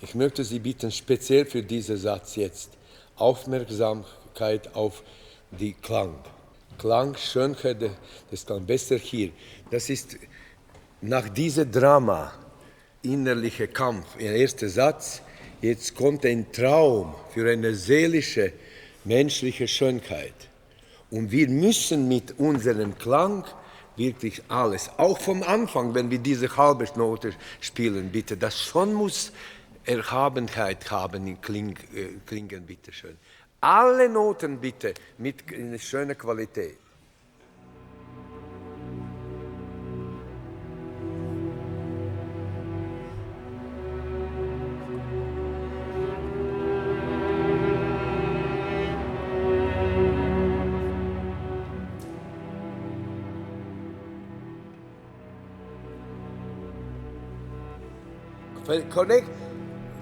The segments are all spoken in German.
Ich möchte Sie bitten, speziell für diesen Satz jetzt Aufmerksamkeit auf die Klang. Klang, Schönheit des Klang, besser hier. Das ist nach diesem Drama, innerlicher Kampf, der erste Satz, jetzt kommt ein Traum für eine seelische, menschliche Schönheit. Und wir müssen mit unserem Klang wirklich alles, auch vom Anfang, wenn wir diese halbe Note spielen, bitte, das schon muss Erhabenheit haben in Klingen, bitte schön. Alle Noten bitte mit einer schönen Qualität.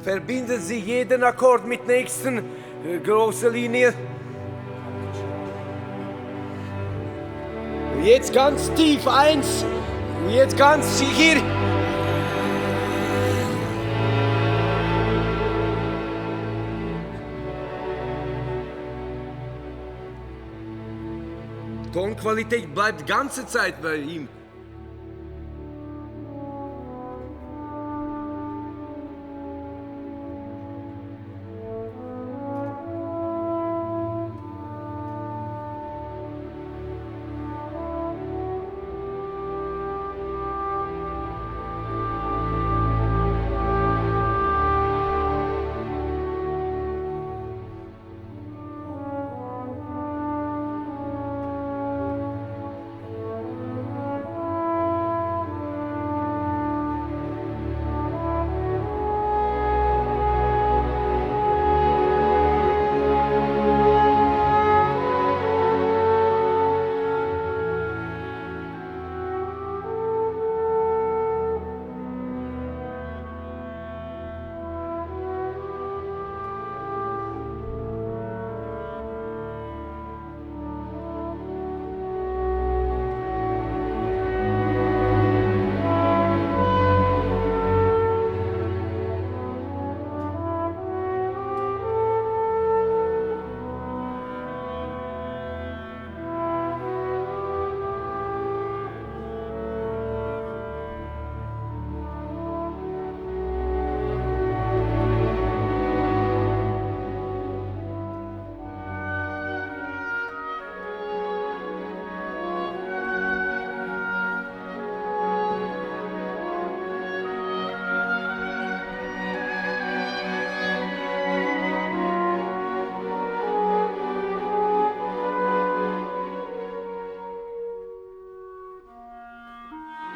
Verbinden Sie jeden Akkord mit nächsten großen Linie. Jetzt ganz tief, 1. Jetzt ganz hier. Tonqualität bleibt die ganze Zeit bei ihm.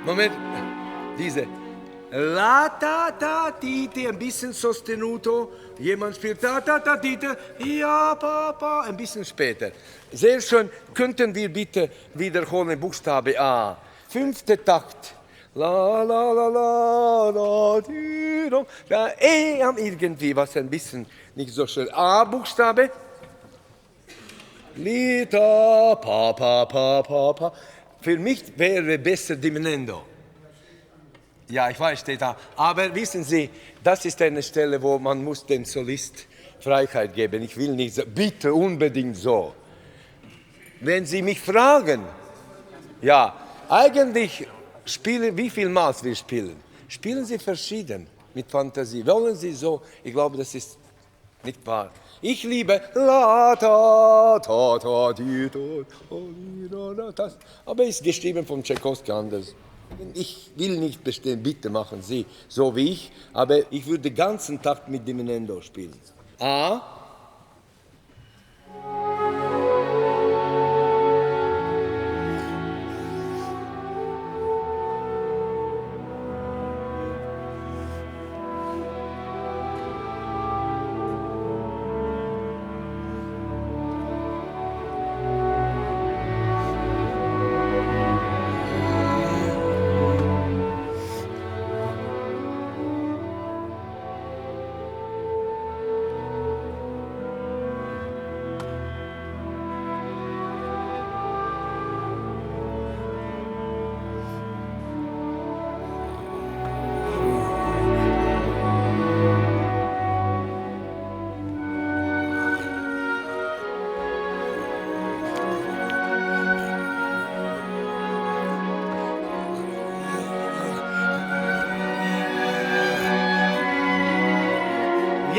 Moment, diese La ta ta ti ti, ein bisschen sostenuto. Jemand spielt ta ta ta ti ti, ja papa, ein bisschen später. Sehr schön. Könnten wir bitte wiederholen Buchstabe A. 5. Takt. La la la la la ti do. Da E am irgendwie was ein bisschen nicht so schön. A Buchstabe. Lita pa pa pa pa pa. Für mich wäre besser Diminuendo. Ja, ich weiß, steht da. Aber wissen Sie, das ist eine Stelle, wo man muss dem Solist Freiheit geben. Ich will nicht so, bitte unbedingt so. Wenn Sie mich fragen, ja, eigentlich spielen, wie viel Maß wir spielen? Spielen Sie verschieden mit Fantasie. Wollen Sie so? Ich glaube, das ist nicht wahr. Ich liebe la ta ta ta di ta, das, aber ist geschrieben von Tchaikovsky anders. Ich will nicht bestehen, bitte machen Sie so wie ich, aber ich würde den ganzen Tag mit Diminuendo spielen. A.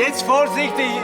Jetzt vorsichtig.